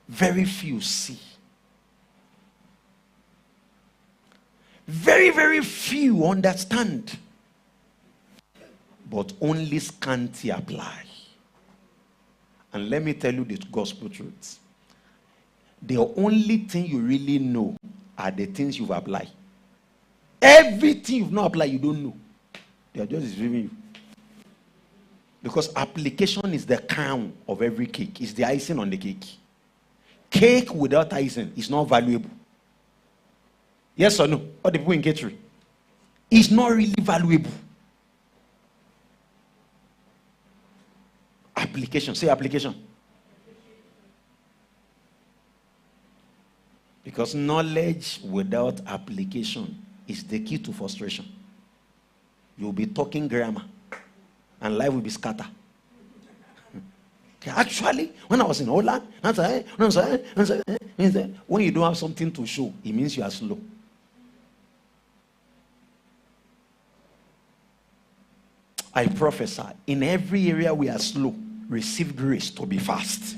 Very few see. Very, very few understand. But only scanty apply. And let me tell you the gospel truth. The only thing you really know are the things you've applied. Everything you've not applied, you don't know. They are just deceiving you. Because application is the crown of every cake. It's the icing on the cake. Cake without icing is not valuable. Yes or no? All the people in catering. It's not really valuable. Application. Say application. Because knowledge without application is the key to frustration. You'll be talking grammar and life will be scattered. Actually, when I was in Holland, when you don't have something to show, it means you are slow. I prophesy, in every area we are slow, receive grace to be fast.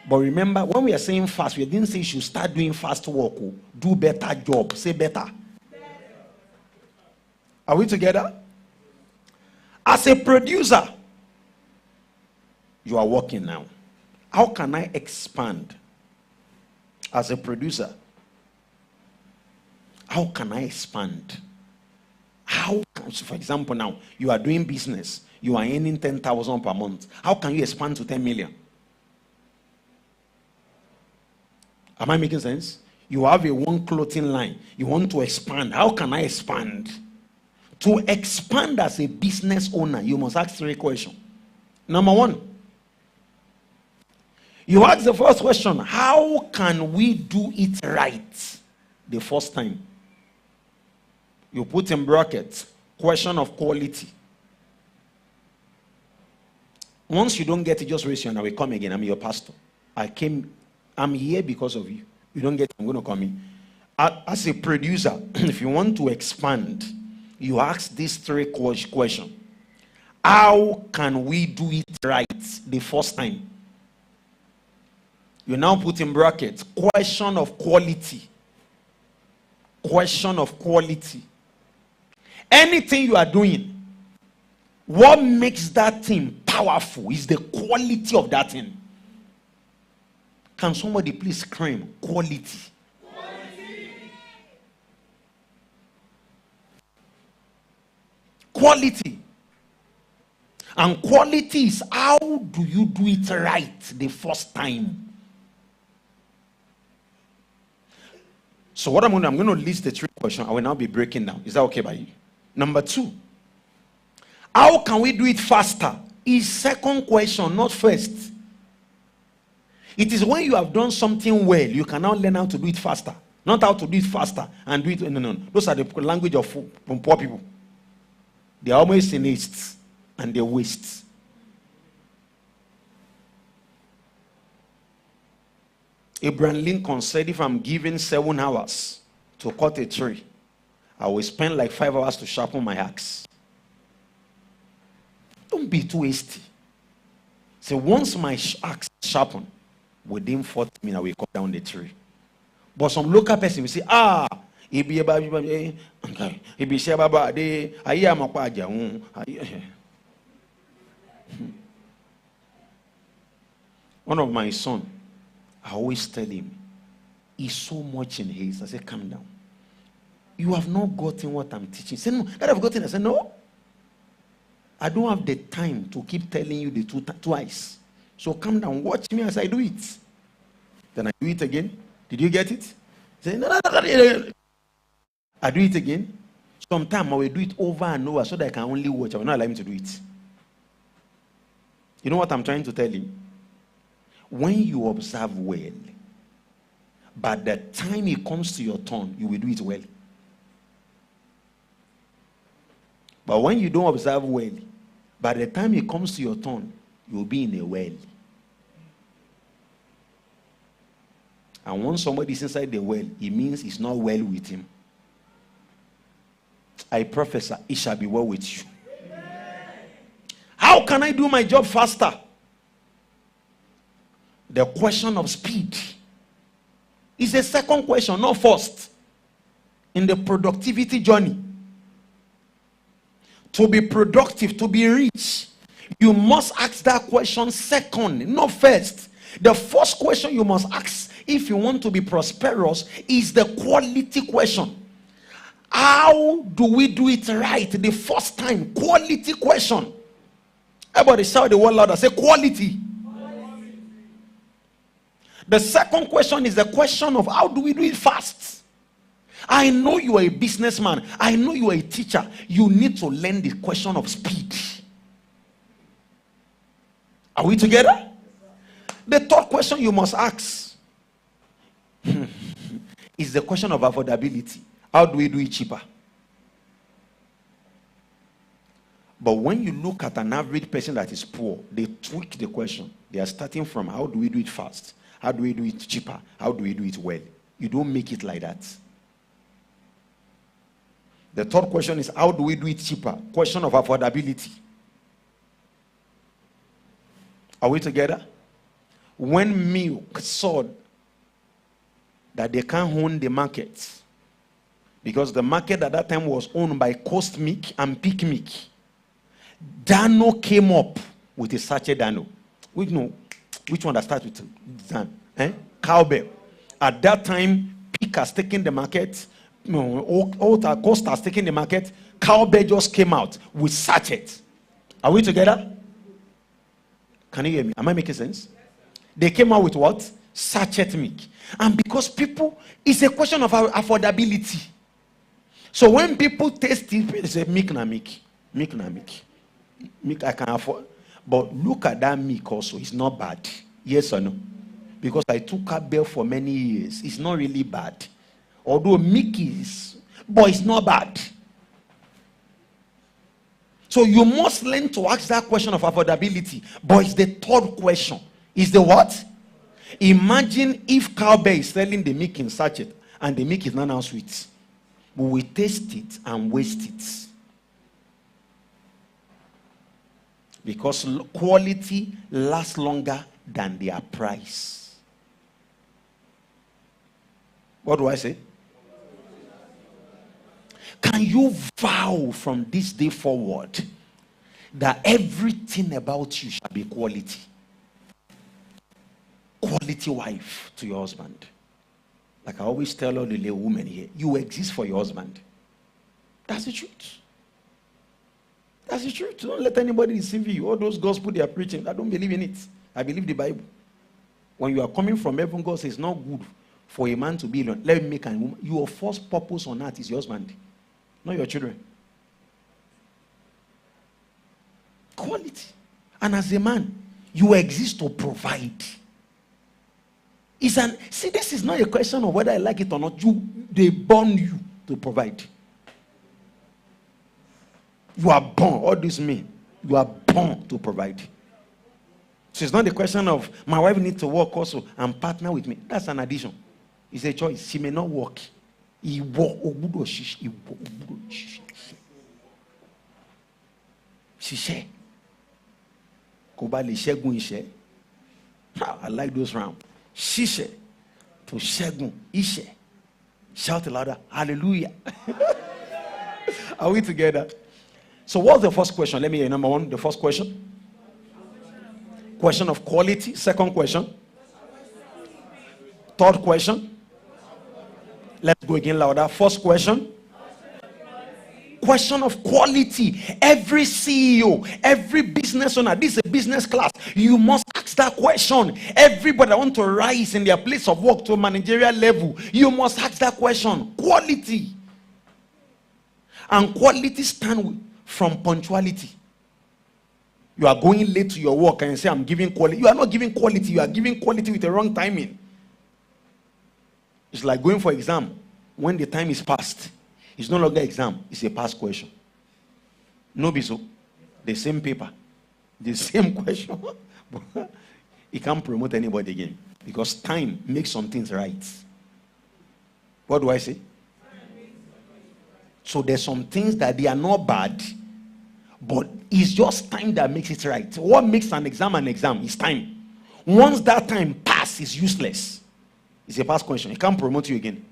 But remember, when we are saying fast, we didn't say you should start doing fast work. Do better job. Say better. Are we together? As a producer, you are working now. How can I expand? As a producer, how can I expand? How, for example, now you are doing business, you are earning 10,000 per month. How can you expand to 10 million? Am I making sense? You have a one clothing line. You want to expand. How can I expand? To expand as a business owner, you must ask 3 questions. Number 1, you ask the first question, how can we do it right the first time? You put in brackets, question of quality. Once you don't get it, just raise your hand. I will come again. I'm your pastor. I'm here because of you. You don't get it, I'm going to come in. As a producer, if you want to expand, you ask these 3 questions. How can we do it right the first time? You now put in brackets, question of quality. Question of quality. Anything you are doing, what makes that thing powerful is the quality of that thing. Can somebody please scream quality? Quality. And quality is how do you do it right the first time? So what I'm going to list the 3 questions. I will now be breaking down. Is that okay by you? Number 2. How can we do it faster? Is second question, not first. It is when you have done something well, you can now learn how to do it faster. Not how to do it faster and do it. No. Those are the language of poor people. They are always cynists and they waste. Abraham Lincoln said, if I'm given 7 hours to cut a tree, I will spend like 5 hours to sharpen my axe. Don't be too hasty. So once my axe is sharpened, within 40 minutes, I will cut down the tree. But some local person will say, one of my son, I always tell him, he's so much in haste. I say, calm down. You have not gotten what I'm teaching. He said, no, that I've gotten. I said, no. I don't have the time to keep telling you the twice. So calm down. Watch me as I do it. Then I do it again. Did you get it? Say, no. I do it again. Sometimes I will do it over and over so that I can only watch. I will not allow him to do it. You know what I'm trying to tell him? When you observe well, by the time it comes to your turn, you will do it well. But when you don't observe well, by the time it comes to your turn, you will be in a well. And once somebody is inside the well, it means it's not well with him. I prophesy, it shall be well with you. How can I do my job faster? The question of speed is the second question, not first. In the productivity journey, to be productive, to be rich, you must ask that question second, not first. The first question you must ask if you want to be prosperous is the quality question. How do we do it right the first time? Quality question. Everybody shout the word louder. Say quality. The second question is the question of how do we do it fast? I know you are a businessman. I know you are a teacher. You need to learn the question of speed. Are we together? The third question you must ask is the question of affordability. How do we do it cheaper? But when you look at an average person that is poor, they tweak the question. They are starting from how do we do it fast? How do we do it cheaper? How do we do it well? You don't make it like that. The third question is how do we do it cheaper? Question of affordability. Are we together? When milk saw that they can't own the market, because the market at that time was owned by Coast Milk and Peak Milk, Dano came up with a sachet Dano. Which one that starts with Dan? Cowbell. At that time, Peak has taken the market. Coast has taken the market. Cowbell just came out with sachet. Are we together? Can you hear me? Am I making sense? They came out with what? Sachet milk. And because people, it's a question of affordability. So when people taste it, they say, milk na milk. Milk na milk. Milk I can afford. But look at that milk also. It's not bad. Yes or no? Because I took Cowbell for many years. It's not really bad. Although milk is, but it's not bad. So you must learn to ask that question of affordability. But it's the third question. Is the what? Imagine if Cowbell is selling the milk in sachet and the milk is not now sweet. We will taste it and waste it. Because quality lasts longer than their price. What do I say? Can you vow from this day forward that everything about you shall be quality? Quality wife to your husband. Like I always tell all the little women here, you exist for your husband. That's the truth. That's the truth. Don't let anybody deceive you. All those gospel they are preaching, I don't believe in it. I believe the Bible. When you are coming from heaven, God says it's not good for a man to be alone. Let me make a woman. Your first purpose on earth is your husband, not your children. Quality. And as a man, you exist to provide. See, this is not a question of whether I like it or not. They born you to provide. You are born, all this mean, you are born to provide. So it's not the question of my wife needs to work also and partner with me. That's an addition. It's a choice. She may not work. I like those rounds. Shishe to Shegun Ishe. Shout louder. Hallelujah. Are we together? So what's the first question? Let me hear number one. The first question. Question of quality. Second question. Third question. Let's go again louder. First question. Question of quality. Every CEO, every business owner, this is a business class. You must ask that question. Everybody that want to rise in their place of work to a managerial level, you must ask that question. Quality. And quality stands from punctuality. You are going late to your work and you say, I'm giving quality. You are not giving quality. You are giving quality with the wrong timing. It's like going for exam. When the time is past, it's no longer exam. It's a past question. No be so. The same paper. The same question. It can't promote anybody again. Because time makes some things right. What do I say? So there's some things that they are not bad, but it's just time that makes it right. What makes an exam is time. Once that time passes, it's useless. It's a past question. He can't promote you again.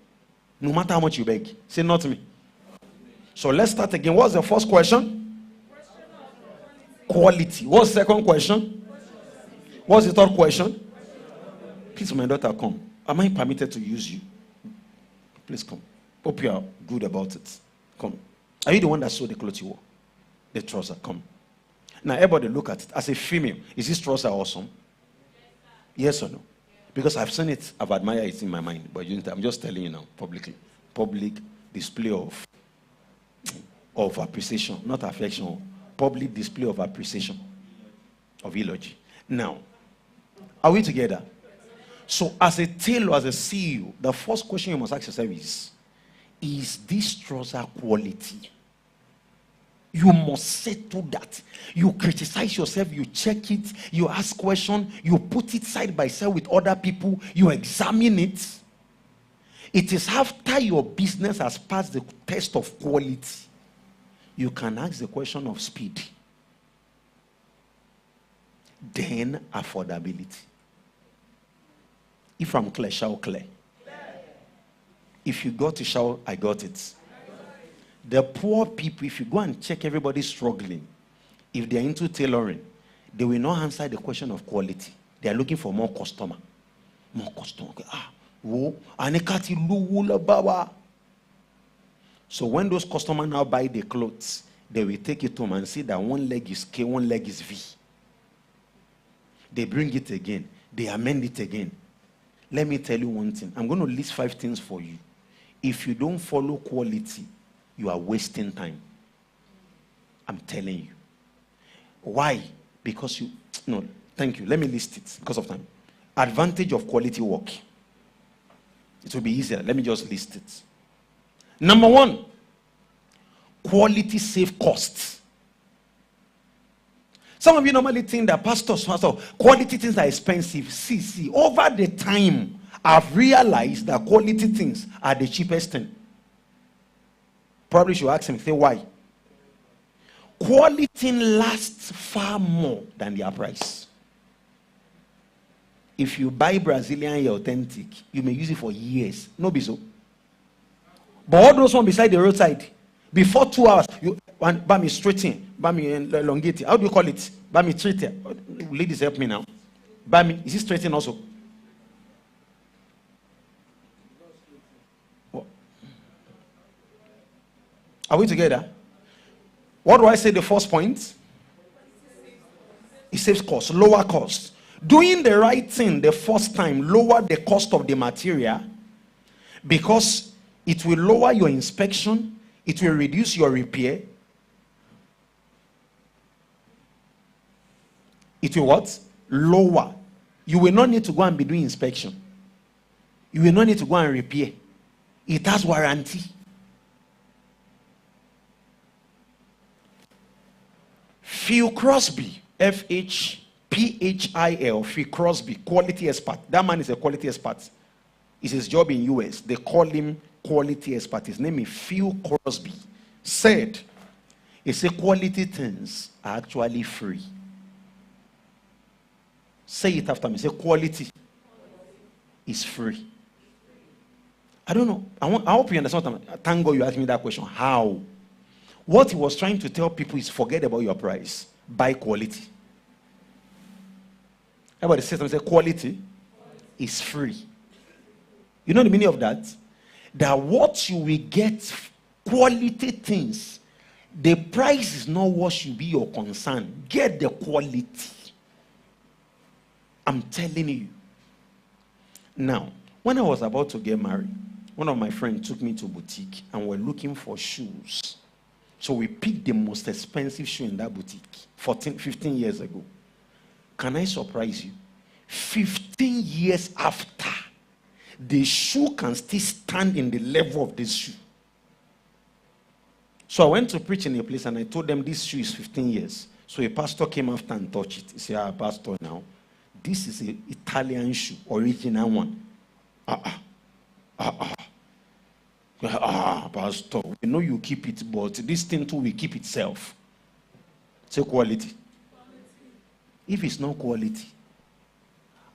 No matter how much you beg. Say not me. So let's start again. What's the first question? Quality. What's the second question? What's the third question? Please, my daughter, come. Am I permitted to use you? Please come. Hope you are good about it. Come. Are you the one that sewed the clothes you wore? The trouser. Come. Now, everybody look at it. As a female, is this trouser awesome? Yes or no? Because I've seen it, I've admired it in my mind. But I'm just telling you now, publicly. Public display of appreciation, not affection. Public display of appreciation, of eulogy. Now, are we together? So, as a tailor, as a CEO, the first question you must ask yourself is this trouser quality? You must settle that. You criticize yourself, you check it, you ask questions, you put it side by side with other people, you examine it. It is after your business has passed the test of quality, you can ask the question of speed. Then affordability. If I'm clear, shout clear. If you got to shout, I got it. The poor people, if you go and check everybody struggling, if they are into tailoring, they will not answer the question of quality. They are looking for more customer. More customer. So when those customers now buy the clothes, they will take it home and see that one leg is K, one leg is V. They bring it again. They amend it again. Let me tell you one thing. I'm going to list 5 things for you. If you don't follow quality, you are wasting time. I'm telling you. Why? Because no, thank you. Let me list it because of time. Advantage of quality work. It will be easier. Let me just list it. Number 1, quality save costs. Some of you normally think that pastors, quality things are expensive. See, over the time, I've realized that quality things are the cheapest thing. Probably should ask him, say why. Quality lasts far more than their price. If you buy Brazilian authentic, you may use it for years. No be so. But all those ones beside the roadside, before 2 hours, you buy me straighten, buy me elongate. How do you call it? Buy me straighten. Ladies, help me now. Buy me. Is it straighten also? What? Are we together? What do I say the first point? It saves cost, lower cost. Doing the right thing the first time lower the cost of the material because it will lower your inspection, it will reduce your repair. It will what? Lower. You will not need to go and be doing inspection. You will not need to go and repair. It has warranty. Phil Crosby, F-H-P-H-I-L, Phil Crosby, quality expert. That man is a quality expert. It's his job in US. They call him quality expert. His name is Phil Crosby. Said, he said quality things are actually free. Say it after me. Say quality is free. I don't know. I hope you understand. Thank God you asked me that question. How? What he was trying to tell people is forget about your price. Buy quality. Everybody say something. Say quality is free. You know the meaning of that? That what you will get, quality things, the price is not what should be your concern. Get the quality. I'm telling you. Now, when I was about to get married, one of my friends took me to a boutique and we're looking for shoes. So we picked the most expensive shoe in that boutique 15 years ago. Can I surprise you? 15 years after, the shoe can still stand in the level of this shoe. So I went to preach in a place and I told them this shoe is 15 years. So a pastor came after and touched it. He said, Pastor, now, this is an Italian shoe, original one. Pastor, we know you keep it, but this thing too will keep itself. Say quality. If it's not quality,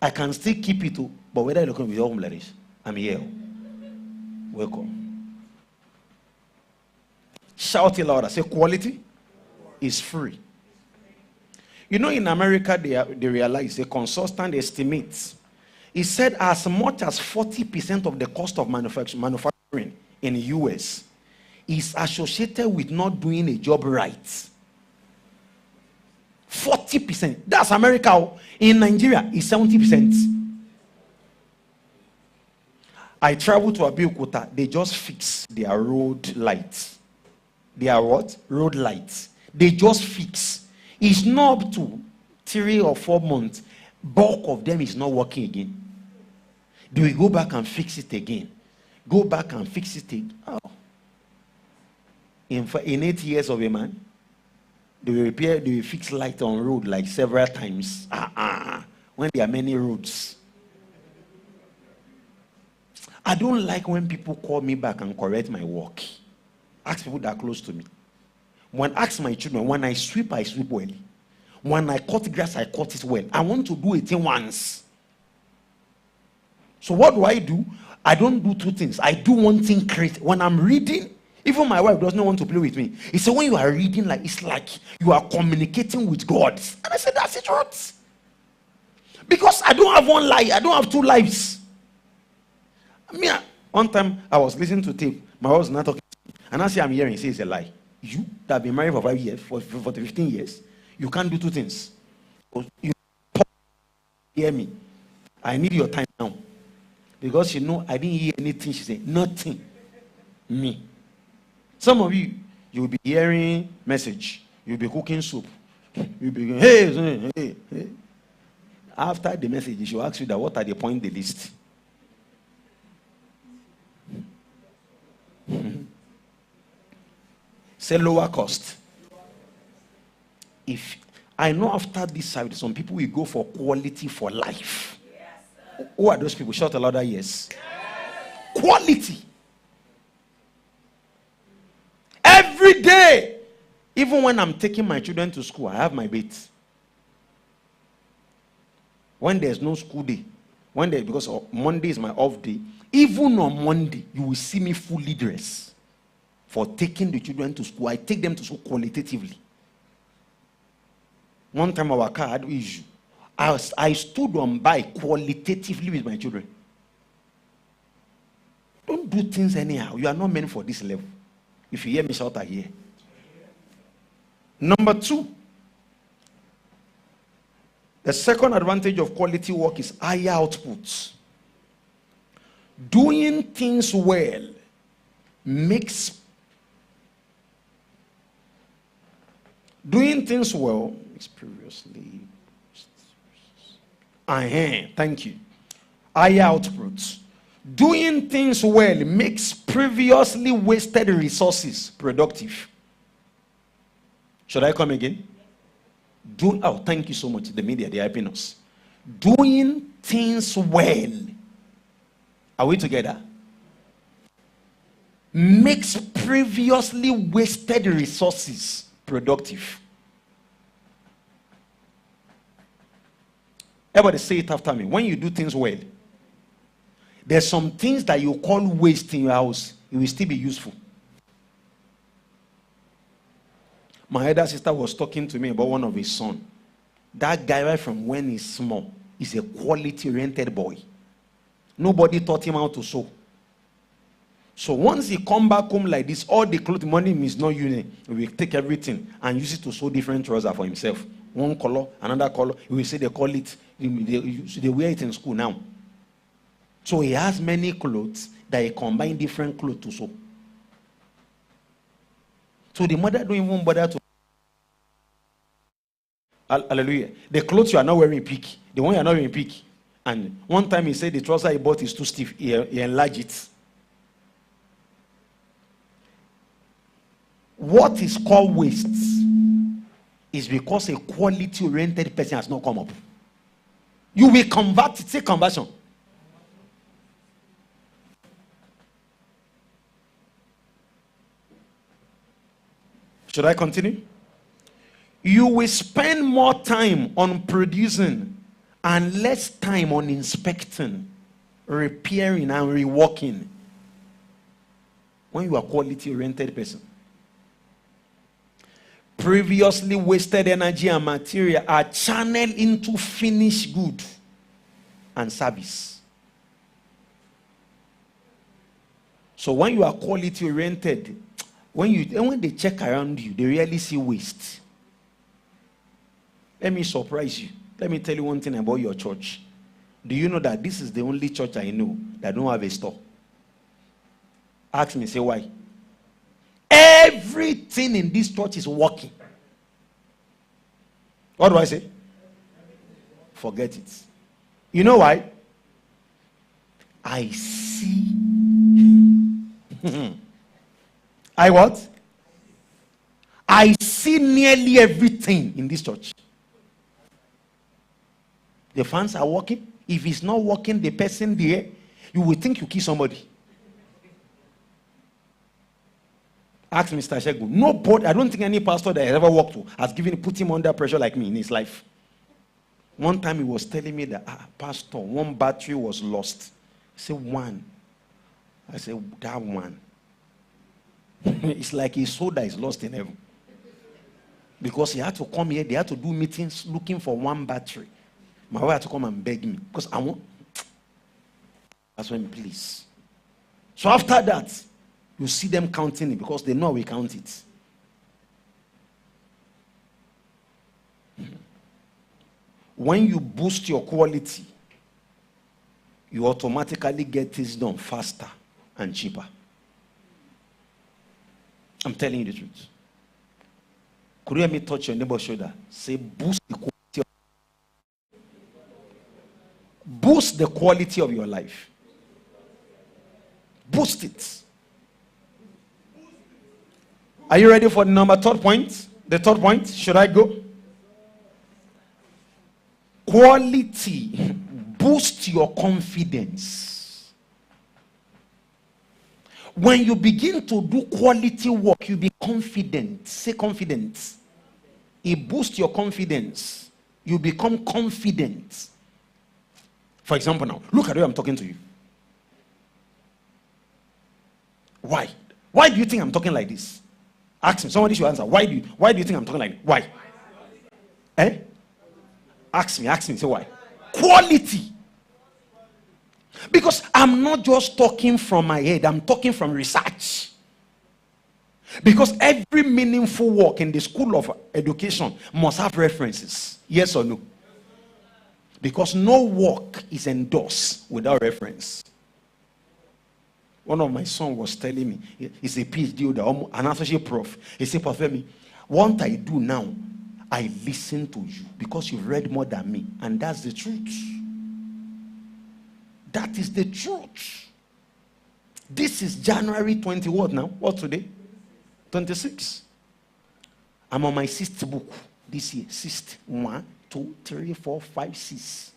I can still keep it, but whether you're looking with your home like this, I'm here. Welcome. Shout it louder. Say quality is free. You know, in America, they realize a consultant estimates. He said as much as 40% of the cost of manufacturing in the US is associated with not doing a job right. 40%. That's America. In Nigeria, it's 70%. I traveled to Abeokuta. They just fix their road lights. They are what? Road lights. They just fix. It's not up to 3 or 4 months. Bulk of them is not working again. They will go back and fix it again. Go back and fix it again. Oh. In 8 years of a man, they will fix light on road like several times. When there are many roads. I don't like when people call me back and correct my work. Ask people that are close to me. When I ask my children, when I sweep well. When I cut grass, I cut it well. I want to do it once. So what do? I don't do 2 things. I do one thing great. When I'm reading, even my wife does not want to play with me. He said, when you are reading, it's like you are communicating with God. And I said, that's it, right? Because I don't have one lie. I don't have 2 lives. One time I was listening to tape. My wife was not talking to me. And I say, I'm hearing. He says it's a lie. You that have been married for 5 years, for 15 years, you can't do 2 things. You hear me. I need your time now. Because I didn't hear anything she said. Nothing. Me. Some of you will be hearing message. You'll be cooking soup. You'll be going, hey. After the message, she will ask you that what are the points the list? Say lower cost. If I know after this service, some people will go for quality for life. Yes, who are those people? Shout a louder yes. Quality. Every day. Even when I'm taking my children to school, I have my baits. When there's no school day, because Monday is my off day, even on Monday, you will see me fully dressed for taking the children to school. I take them to school qualitatively. One time our car had issue. I stood on by qualitatively with my children. Don't do things anyhow. You are not meant for this level. If you hear me shout, I hear. Number 2. The second advantage of quality work is higher outputs. Doing things well makes previously. Thank you. Higher outputs. Doing things well makes previously wasted resources productive. Should I come again? Thank you so much. The media, they are helping us. Doing things well. Are we together? Makes previously wasted resources productive. Everybody say it after me. When you do things well, there's some things that you call waste in your house. It will still be useful. My elder sister was talking to me about one of his sons. That guy right from when he's small is a quality-oriented boy. Nobody taught him how to sew. So once he come back home like this, all the clothing money is not using. He will take everything and use it to sew different trousers for himself. One color, another color. He will say they call it, they wear it in school now. So he has many clothes that he combine different clothes to sew. So the mother don't even bother to. Hallelujah. The clothes you are not wearing pick. The one you are not wearing pick. And one time he said the trouser he bought is too stiff. He enlarged it. What is called waste is because a quality-oriented person has not come up. You will convert it. Say conversion. Should I continue? You will spend more time on producing and less time on inspecting, repairing, and reworking when you are a quality-oriented person. Previously wasted energy and material are channeled into finished good and service. So when you are quality-oriented, when they check around you, they really see waste. Let me surprise you. Let me tell you one thing about your church. Do you know that this is the only church I know that don't have a store? Ask me, say why. Everything in this church is working. What do I say? Forget it. You know why? I see. I what? I see nearly everything in this church. The fans are working. If it's not working, the person there, you will think you kill somebody. Ask Mr. Shegu. Nobody, I don't think any pastor that has ever worked to has put him under pressure like me in his life. One time he was telling me that, Pastor, one battery was lost. I said, one. I said, that one. It's like his soul that is lost in heaven. Because he had to come here, they had to do meetings looking for one battery. My wife had to come and beg me because I want. That's when, please. So after that, you see them counting it because they know we count it. When you boost your quality, you automatically get things done faster and cheaper. I'm telling you the truth. Could you hear me touch your neighbor's shoulder? Say, boost the quality. Boost the quality of your life. Boost it. Are you ready for the third point? The third point, should I go? Quality. Boost your confidence. When you begin to do quality work, you be confident. Say confident. It boosts your confidence. You become confident. For example now, look at the way I'm talking to you. Why? Why do you think I'm talking like this? Ask me. Somebody should answer. Why do you think I'm talking like this? Why? Eh? Ask me. Say why? Quality. Because I'm not just talking from my head. I'm talking from research. Because every meaningful work in the school of education must have references. Yes or no? Because no work is endorsed without reference. One of my sons was telling me, he's a PhD holder, an associate prof. He said, Pastor Femi, what I do now, I listen to you because you've read more than me. And that's the truth. That is the truth. This is January 20 what now? What today? 26. I'm on my 6th book this year. 6th. 1, 2, 3, 4, 5, 6.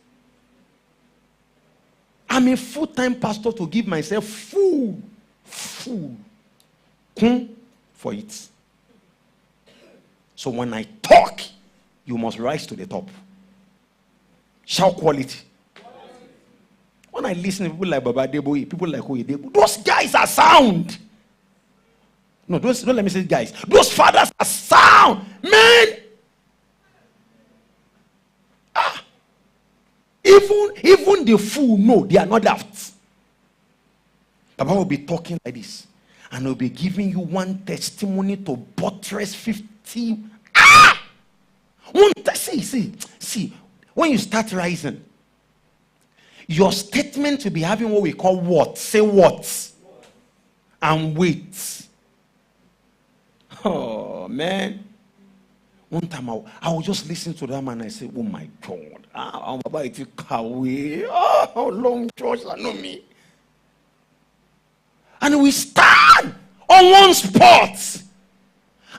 I'm a full-time pastor to give myself full for it. So when I talk, you must rise to the top. Shout quality. When I listen to people like Baba Deboye, people like Oyedepo, those guys are sound. No, don't let me say guys. Those fathers are sound. Man. Even the fool know they are not daft. Baba will be talking like this. And he'll be giving you one testimony to buttress 50. See, when you start rising, your statement will be having what we call what? Say what? And wait. Oh, man. One time I will just listen to that man and I say, oh my God. I'm about to away. Oh, how long church I know me. And we stand on one spot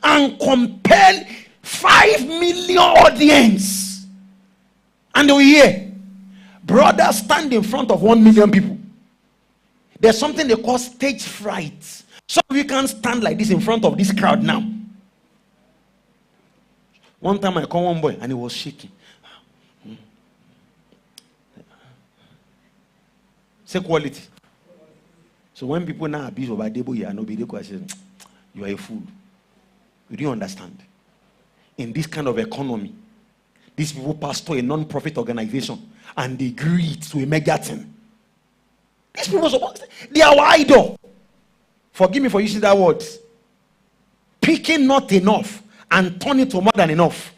and compel 5 million audience. And we hear brothers stand in front of 1 million people. There's something they call stage fright. So we can't stand like this in front of this crowd now. One time I called one boy and he was shaking. Say quality. So when people now abuse over Debo, you are no be question. You are a fool. You don't understand. In this kind of economy, these people pastor a non-profit organization and they grew it to a mega thing. These people, they are our idol. Forgive me for using that word. Picking not enough and turning to more than enough.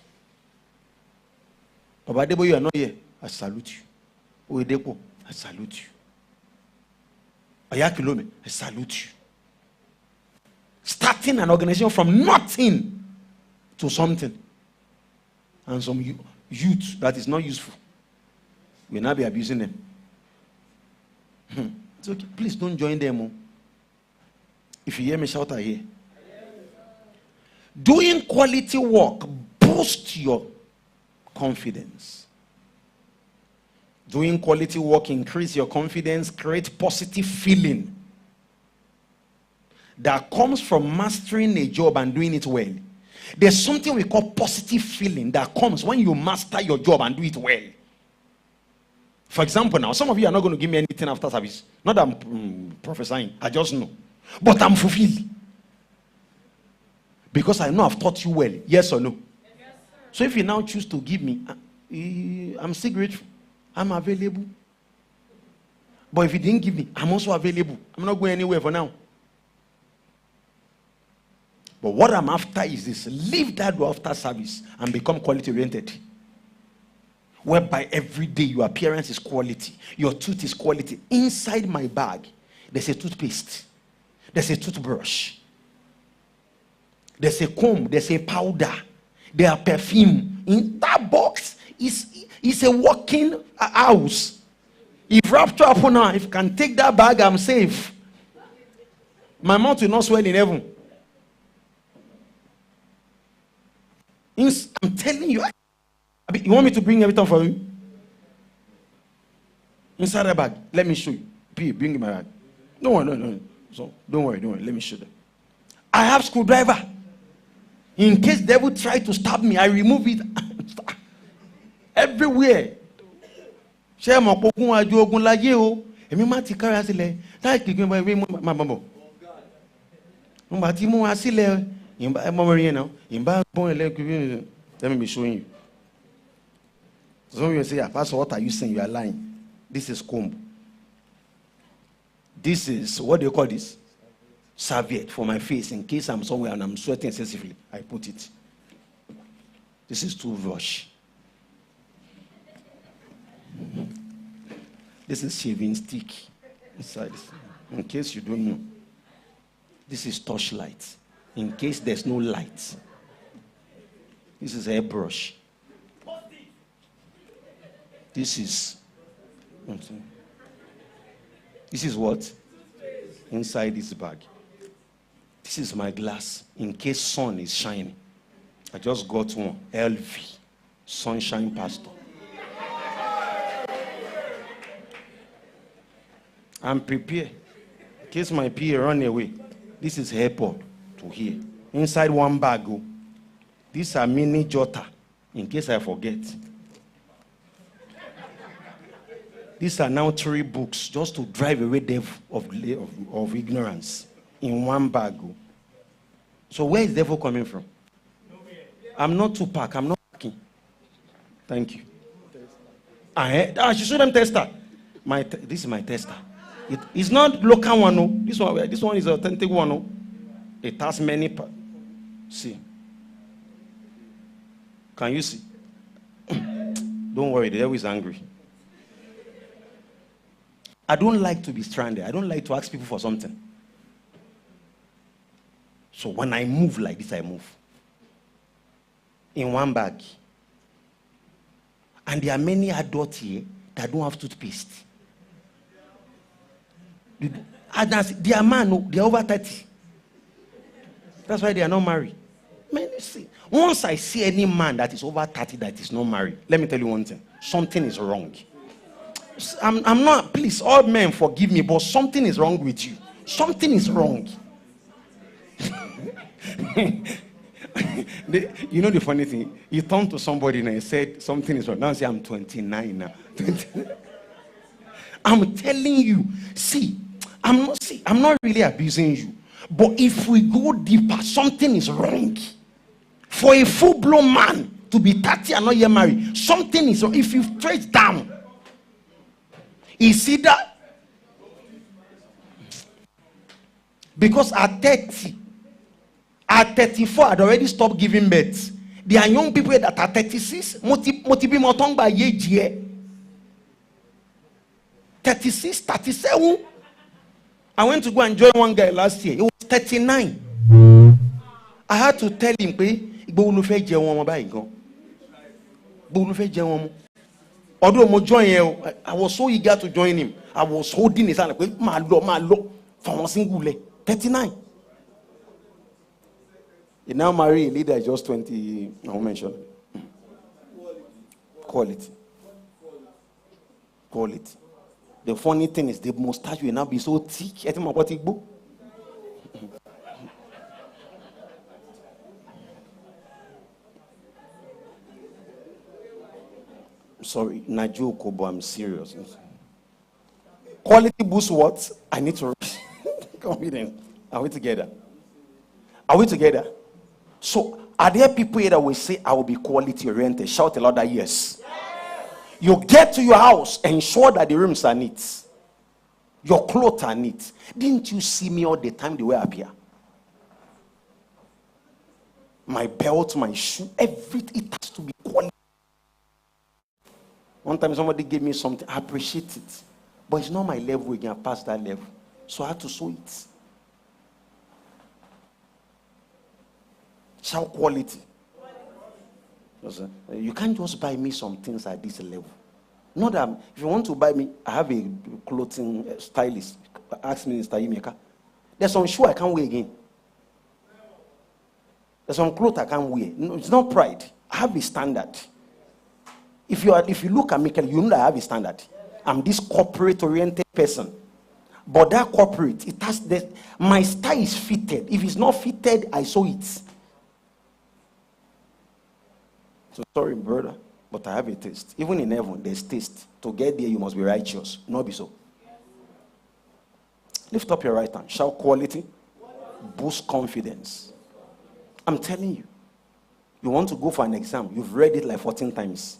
Baba Debo, you are not here. I salute you. Oyedepo, I salute you. Ayakilome, I salute you. Starting an organization from nothing to something. And some youth that is not useful will now be abusing them. It's okay. Please don't join them. If you hear me, shout, I hear. Doing quality work boosts your confidence. Doing quality work increase your confidence, create positive feeling that comes from mastering a job and doing it well. There's something we call positive feeling that comes when you master your job and do it well. For example, now, some of you are not going to give me anything after service. Not that I'm prophesying, I just know. But I'm fulfilled. Because I know I've taught you well, yes or no? Yes, so if you now choose to give me, I'm still grateful. I'm available. But if you didn't give me, I'm also available. I'm not going anywhere for now. But what I'm after is this. Leave that door after service and become quality oriented. Whereby every day your appearance is quality. Your tooth is quality. Inside my bag, there's a toothpaste. There's a toothbrush. There's a comb. There's a powder. There are perfume. In that box is a working house. If rapture happen now, if I can take that bag, I'm safe. My mouth will not swell in heaven. I'm telling you. You want me to bring everything for you? Inside the bag. Let me show you. P, bring my bag. No. So don't worry. Let me show them. I have screwdriver. In case devil try to stab me, I remove it. Everywhere. Share my pokun aju ogun laye o. Emi ma ti kara sile. Tai kigbe ma bambo. Mo ba ti mu wa sile. Let me be showing you. Some of you say, Pastor, what are you saying? You are lying. This is comb. This is, what do you call this? Serviette for my face. In case I'm somewhere and I'm sweating excessively, I put it. This is toothbrush. This is shaving stick. Inside. In case you don't know. This is torchlight. In case there's no light. This is a hairbrush. This is what? Inside this bag. This is my glass. In case sun is shining. I just got one. LV. Sunshine Pastor. I'm prepared. In case my PA run away. This is airport. To here. Inside one bag. These are mini jotter. In case I forget. These are now 3 books. Just to drive away devil of ignorance. In one bag. So where is devil coming from? I'm not too packed. I'm not packing. Thank you. I should show them tester. This is my tester. It's not local one. No. This one is authentic one. No. It has many parts. See. Can you see? Don't worry, the devil is angry. I don't like to be stranded. I don't like to ask people for something. So when I move like this, I move. In one bag. And there are many adults here that don't have toothpaste. They are man, they are over 30. That's why they are not married. Man, you see, once I see any man that is over 30 that is not married, let me tell you one thing. Something is wrong. I'm not, please, all men forgive me, but something is wrong with you. Something is wrong. You know the funny thing? He turned to somebody and he said, something is wrong. Now say, I'm 29 now. I'm telling you. See, I'm not really abusing you. But if we go deeper, something is wrong. For a full-blown man to be 30 and not yet married, something is wrong. If you trace down, is either because at 30, at 34, I'd already stopped giving birth. There are young people that are 36, 36, 37. I went to go and join one guy last year. He was 39. I had to tell him, although mo join him, I was so eager to join him. I was holding his hand like, my Lord, from a single 39. He now marry a leader just 20. I won't mention. Quality. The funny thing is the mustache will now be so thick. Sorry, Najoko, but I'm serious. Quality boosts what? I need to confidence. Are we together? So, are there people here that will say, I will be quality oriented? Shout a lot that yes. You get to your house, ensure that the rooms are neat. Your clothes are neat. Didn't you see me all the time the way I appear? My belt, my shoe, everything, it has to be quality. One time somebody gave me something, I appreciate it. But it's not my level again, I passed that level. So I had to sew it. Shout quality. You can't just buy me some things at this level. Not that if you want to buy me, I have a clothing stylist. Ask me, Mr. Imeka. There's some shoe I can't wear again. There's some clothes I can't wear. No, it's not pride. I have a standard. If you look at me, you know that I have a standard. I'm this corporate-oriented person. But that corporate, it has my style is fitted. If it's not fitted, I sew it. So sorry, brother, but I have a taste. Even in heaven, there's taste. To get there, you must be righteous. Not be so. Lift up your right hand. Shout quality. Boost confidence. I'm telling you. You want to go for an exam. You've read it like 14 times.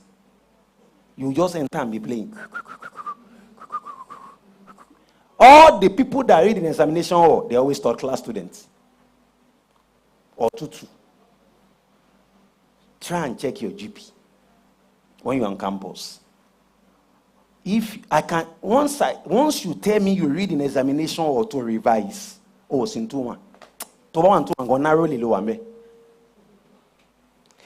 You just enter and be playing. All the people that read in examination hall, they always third class students. Or 2-2. Try and check your GP when you're on campus. If I can, once you tell me you read in examination or to revise, Sintuma, to narrowly lower me.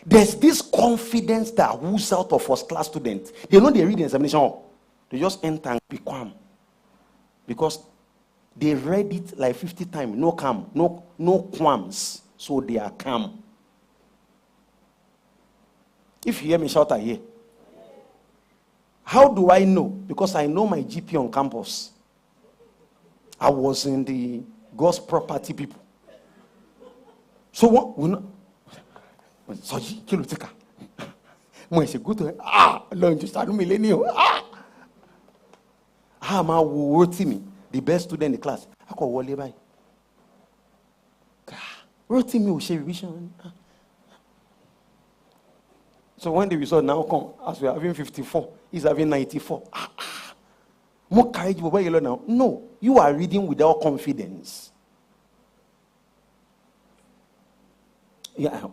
There's this confidence that who's out of first class students. They know they read in examination hall. They just enter and be calm. Because they read it like 50 times. No calm, no qualms. So they are calm. If you hear me shout, I hear. How do I know? Because I know my GP on campus. I was in the God's property people. So what? We know. So kilo tika. Mo se go to learn to start millennium. Ma wo ti me the best student in the class. I call wole by. Wrote me o share revision. So when the result now come, as we are having 54, he's having 94. More courage over you now. No, you are reading without confidence. Yeah.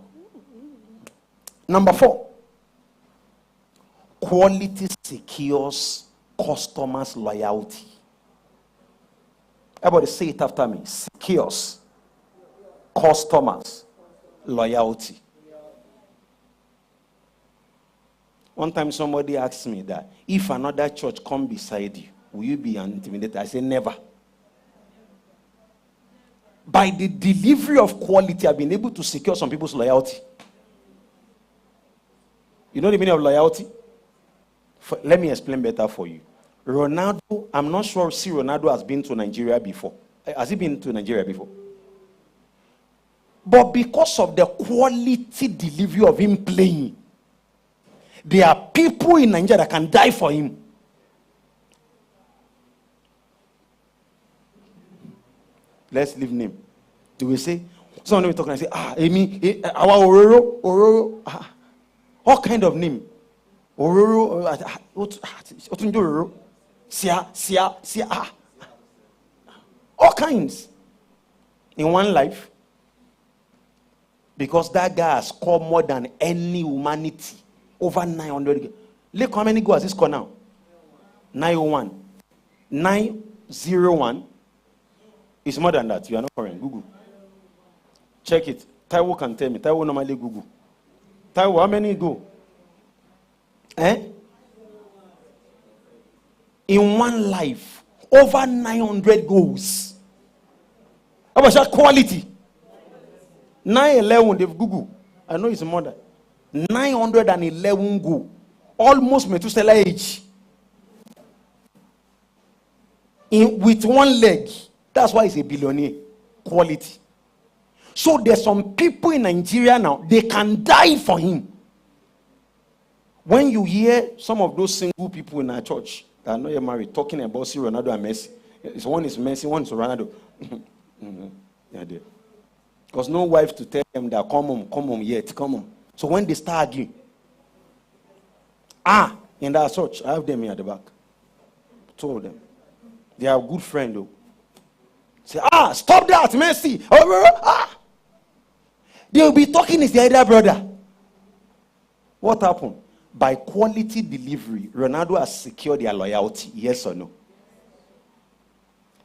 Number 4. Quality secures customers' loyalty. Everybody say it after me. Secures customers' loyalty. One time somebody asked me that if another church come beside you, will you be intimidated? I say never. By the delivery of quality, I've been able to secure some people's loyalty. You know the meaning of loyalty? Let me explain better for you. Ronaldo, I'm not sure if Ronaldo has been to Nigeria before. Has he been to Nigeria before? But because of the quality delivery of him playing, there are people in Nigeria that can die for him. Let's leave name. They will say, someone will talk and say, Amy, our Ororo, all kind of name. Ororo, Ororo, Sia, all kinds in one life. Because that guy has scored more than any humanity. Over 900. Look how many goals has he scored now? 901. 901 is more than that. You are not correct. Google. Check it. Taiwo can tell me. Taiwo normally Google. Taiwo, how many go? In one life, over 900 goals. How about that quality? 911, they've Google. I know it's more than 911 goals. Almost Methuselah age. With one leg. That's why he's a billionaire. Quality. So there's some people in Nigeria now, they can die for him. When you hear some of those single people in our church that are not yet married talking about see Ronaldo and Messi, one is Messi, one is Ronaldo. Yeah, there. Because no wife to tell them that come home yet, come home. So when they start arguing, in that church, I have them here at the back. Told them. They are a good friend though. Say, stop that, Messi. They will be talking as their elder brother. What happened? By quality delivery, Ronaldo has secured their loyalty. Yes or no?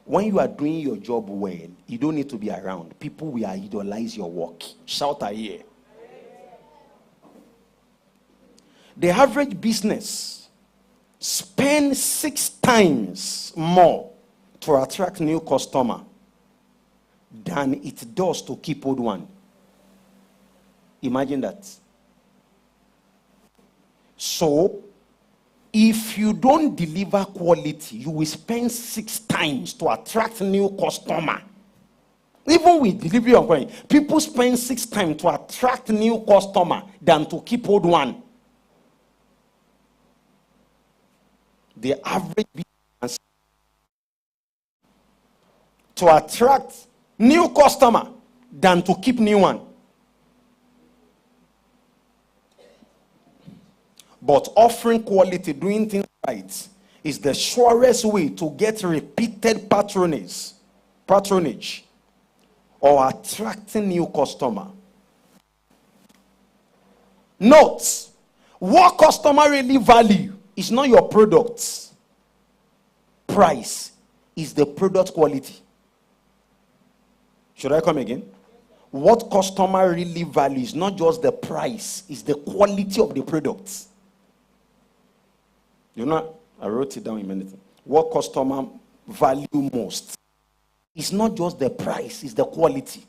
When you are doing your job well, you don't need to be around. People will idolize your work. Shout I hear. The average business spends 6 times more to attract new customer than it does to keep old one. Imagine that. So, if you don't deliver quality, you will spend 6 times to attract new customer. Even with delivery of quality, people spend 6 times to attract new customer than to keep old one. The average business to attract new customer than to keep new one. But offering quality, doing things right, is the surest way to get repeated patronage or attracting new customer. Note, what customer really value is not your product's price, is the product quality. Should I come again? What customer really value is not just the price, is the quality of the products. You know, I wrote it down in a minute. What customer value most is not just the price, it's the quality.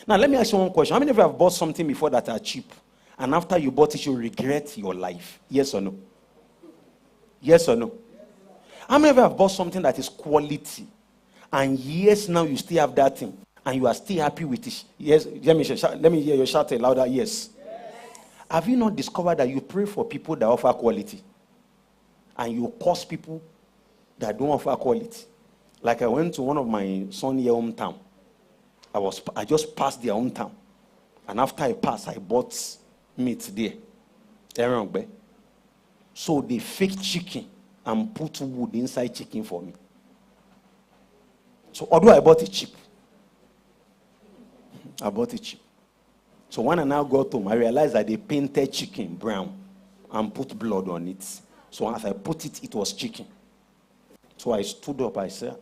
Now, let me ask you one question. How many of you have bought something before that are cheap, and after you bought it, you regret your life? Yes or no? Yes or no? How many of you have bought something that is quality, and years now you still have that thing, and you are still happy with it? Yes. Let me hear you shout louder. Yes. Have you not discovered that you pray for people that offer quality, and you curse people that don't offer quality? Like I went to one of my son's hometown. I just passed their hometown, and after I passed, I bought meat there. So they fake chicken and put wood inside chicken for me. So although I bought it cheap, So when I now got home, I realized that they painted chicken brown and put blood on it. So as I put it, it was chicken. So I stood up, I said,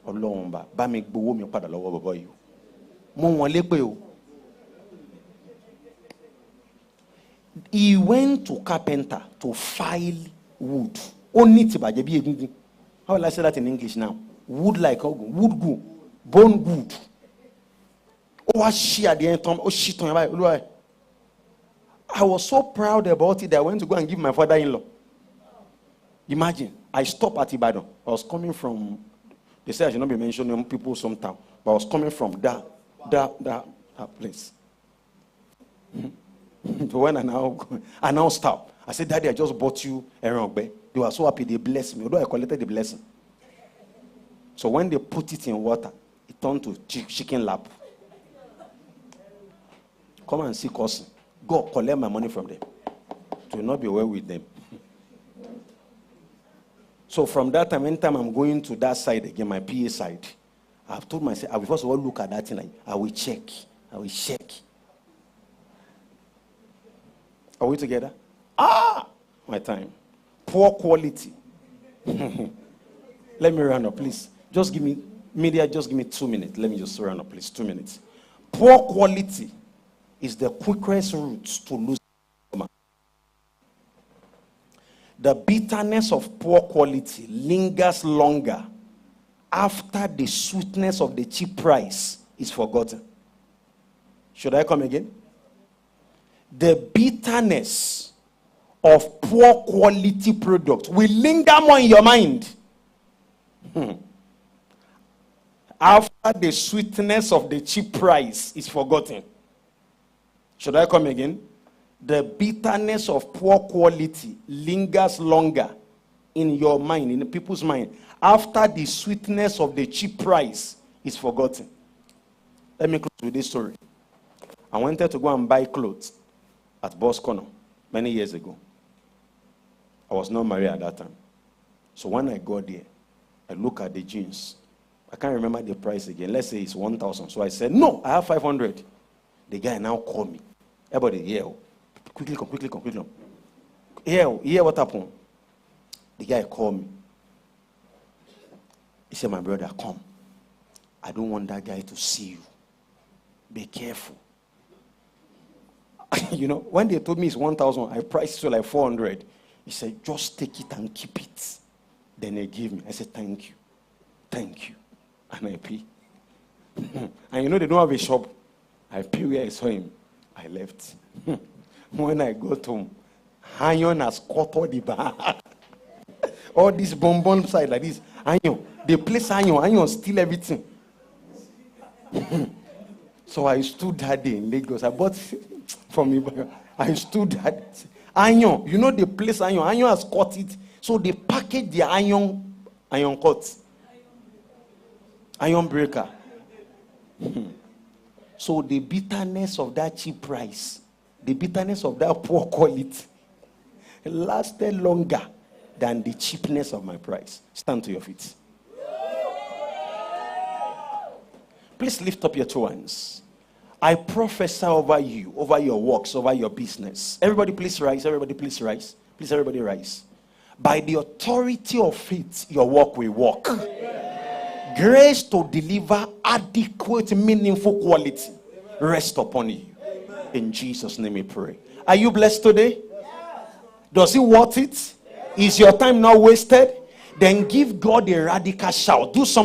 Ọlọ́run bá mi gbowó mi padà lọ́wọ́ bàbá yìí. Mo wọ́n lé pé o. He went to carpenter to file wood. Only tìbàjẹ́ bí egungun. How will I say that in English now? Wood like wood good, bone good. Oh, she at the end, oh shit on your. I was so proud about it that I went to go and give my father-in-law. Imagine, I stopped at Ibadan. I was coming from, they said I should not be mentioning people sometime, but I was coming from that place. So when I now stopped, I said, Daddy, I just bought you a rugby. They were so happy, they blessed me, although I collected the blessing. So when they put it in water, it turned to chicken lap. Come and see cousin. Go collect my money from them. It will not be well with them. So from that time, anytime I'm going to that side again, my PA side, I've told myself, I will first of all look at that thing. I will check. I will check. Are we together? My time. Poor quality. Let me round up, please. Just give me 2 minutes. Let me just round up, please. 2 minutes. Poor quality is the quickest route to lose. The bitterness of poor quality lingers longer after the sweetness of the cheap price is forgotten. Should I come again? The bitterness of poor quality product will linger more in your mind after the sweetness of the cheap price is forgotten. Should I come again? The bitterness of poor quality lingers longer in your mind, in people's mind, after the sweetness of the cheap price is forgotten. Let me close with this story. I wanted to go and buy clothes at Boss Corner many years ago. I was not married at that time. So when I got there, I look at the jeans. I can't remember the price again. Let's say it's 1,000. So I said, no, I have 500. The guy now called me. Everybody, yeah. Quickly come. Hear what happened. The guy called me. He said, my brother, come. I don't want that guy to see you. Be careful. When they told me it's 1,000, I priced it to like 400. He said, just take it and keep it. Then he gave me. I said, thank you. And I pay. And they don't have a shop. I pay where I saw him. I left. When I got home, iron has cut all the bar. All this bonbon side like this. Iron. They place iron steal everything. So I stood that day in Lagos. I bought from me. I stood that iron. They place iron. Iron has cut it. So they package the iron cut. Iron breaker. So the bitterness of that cheap price, the bitterness of that poor quality lasted longer than the cheapness of my price. Stand to your feet. Please lift up your two hands. I prophesy over you, over your works, over your business. Everybody please rise. Everybody please rise. Please everybody rise. By the authority of faith, your work will work. Grace to deliver adequate, meaningful quality rest upon you. In Jesus' name we pray. Are you blessed today? Does it worth it? Is your time not wasted? Then give God a radical shout. Do something.